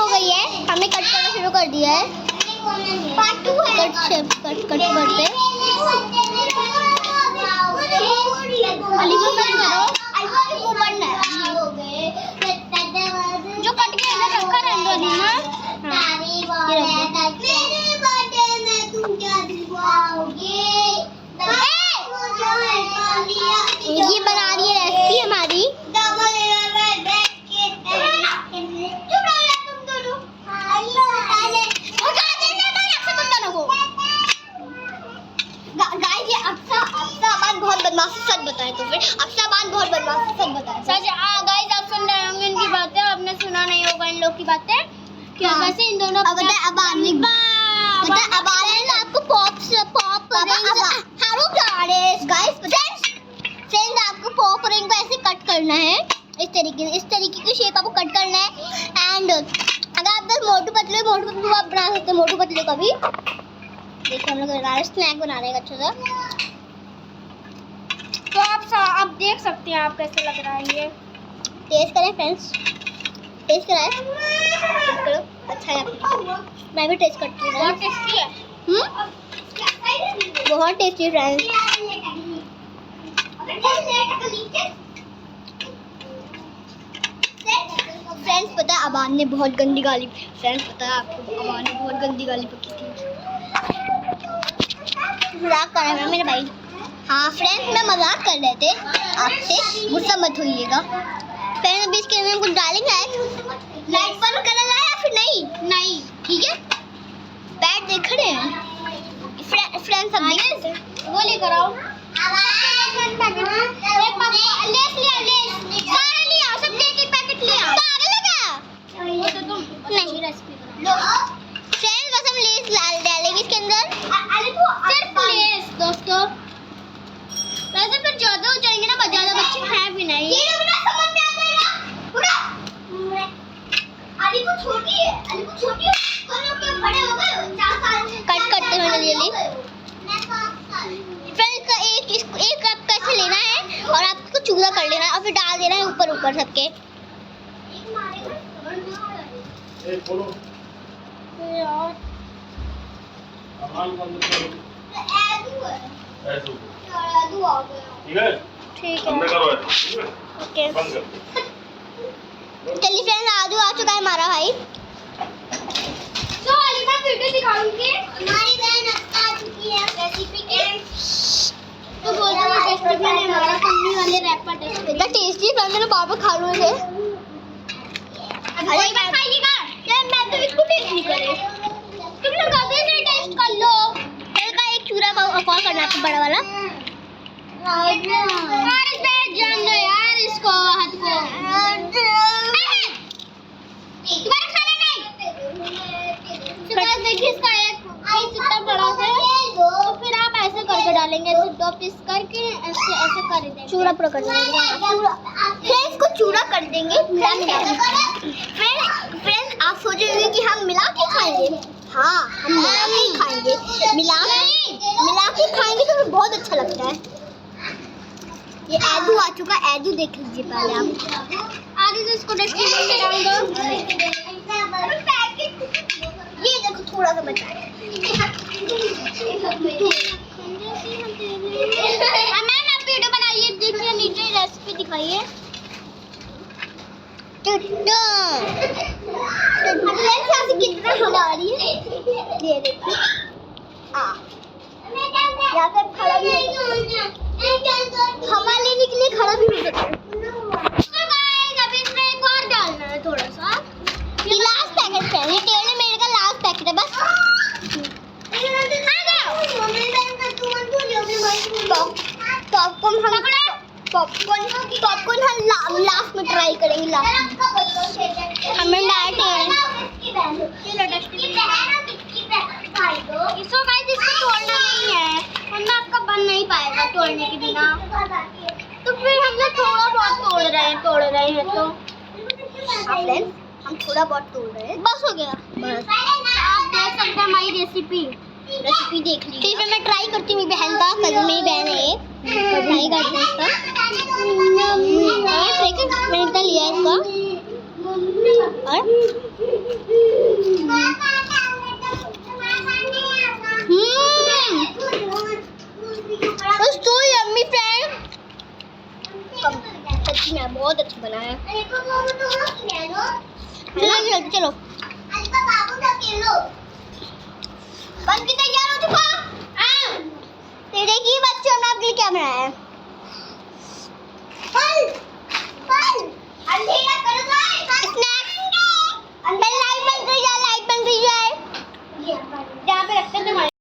हो गई है, हमने कट करना शुरू कर दिया है। पार्ट 2 है। कट करते जो कट के अंदर रखा रहने दो ना। ये बना रही है रेसिपी हमारी। बहुत बदमाशी, सच बताए तो फिर अक्षाबान बहुत बदमाशी, सच बताए सच। गाइस आप सुन रहे होंगे इनकी बातें, आपने सुना नहीं होगा इन लोग की बातें। क्या वैसे इन दोनों अब आने आपको पॉप फ्रेंड्स आपको पॉप रिंग को ऐसे कट करना है, इस तरीके की शेप आपको कट करना है। एंड अगर आप बस मोटू पतलू आप बना सकते हैं, मोटू पतलू का भी। देखिए हम लोग स्नैक बना रहे हैं अच्छा सा, तो आप देख सकते हैं आप कैसे लग रहा है ये। टेस्ट करें फ्रेंड्स, टेस्ट कराएं, करो अच्छा है। मैं भी टेस्ट करती हूँ। बहुत टेस्टी है। बहुत टेस्टी फ्रेंड्स। फ्रेंड्स पता है अबान ने बहुत गंदी गाली, फ्रेंड्स पता है आपको अबान ने बहुत गंदी गाली बकी थी। मजाक कर रहे हैं मेरे भाई। हाँ फ्रेंड्स मैं मजाक कर रहे थे आपसे, गुस्सा मत होइएगा। फ्रेंड्स अभी इसके अंदर कुछ डालेंगे, लाइट बंद करा जाए या फिर नहीं ठीक है। बैट देख रहे हैं फ्रेंड्स, अब देखिए वो लेकर आओ। डालेंगे इसके अंदर सिर्फ लेस दोस्तों। वैसे फिर ज्यादा हो जाएंगे ना, ज्यादा बच्चे हैं भी नहीं। कट करते हैं जल्दी। फ्रेंड्स एक कप कैसे लेना है और आपको चूरा कर लेना है और फिर डाल देना है ऊपर सबके। ठीक है ओके। चलिए फ्रेंड्स आजू आ चुका है हमारा भाई। तो अलीमा वीडियो दिखाऊंगी, हमारी बहन आ चुकी है रेसिपी के। तो बोल रहा हूं टेस्टी भी है हमारा पन्नी वाले रैपर टेस्टी। इतना टेस्टी फ्रेंड्स मेरे बाबा खा रहे थे। अरे मैं खाइएगा यार, मैं तो इसको टेस्ट नहीं करे। तुम लोग गधे से टेस्ट कर लो। का एक चूरा का और करना है बड़ा वाला। यार इस पे जान दो यार इसको हाथ को। तुम्हारा खाना नहीं। देखिए इसका एक इतना बड़ा है, तो फिर आप ऐसे करके डालेंगे, ऐसे 2 पीस करके ऐसे कर देंगे। चूरा पूरा कर देंगे, फ्रेंड्स को चूरा कर देंगे मिला के। फ्रेंड्स आप सोचेंगे कि हम मिला के खाएंगे। हाँ हम मिला के खाएंगे, मिला के खाएंगे तो बहुत अच्छा लगता है। ये ऐदू आ चुका है, ऐदू देख लीजिए पहले आप। आगे से इसको डस्टबिन में डाल दो। ये देखो थोड़ा सा बचा है। मैम आप वीडियो बनाइए, देखिए नीचे रेसिपी दिखाइए। कितना हवा आ रही है ये देखिए। यहाँ पे खड़ा भी हवा लेने के लिए खड़ा भी हो सकता है। अभी इसमें एक और डालना है थोड़ा सा। ये लास्ट पैकेट है, ये टेढ़े मेढ़े का लास्ट पैकेट है बस। पॉपकॉर्न हम लास्ट में ट्राई करेंगे। हमें इसको गाइस इसको तोड़ना नहीं है, वरना आपका बन नहीं पाएगा तोड़ने के बिना। तो फिर हम लोग थोड़ा बहुत तोड़ रहे हैं तो हम थोड़ा बहुत तोड़ रहे हैं, बस हो गया। आप देख सकते हैं हमारी रेसिपी देख लीजिए। ठीक है मैं ट्राई करती हूँ, मेरी बहन का कज़न मेरी बहन है, ट्राई करते हैं इसका। मैंने इतना लिया इसका और मैं बहुत अच्छा बनाया है। चलो बन के तैयार हो चुका। तेरे की बच्चों ने आपके लिए क्या बनाया है?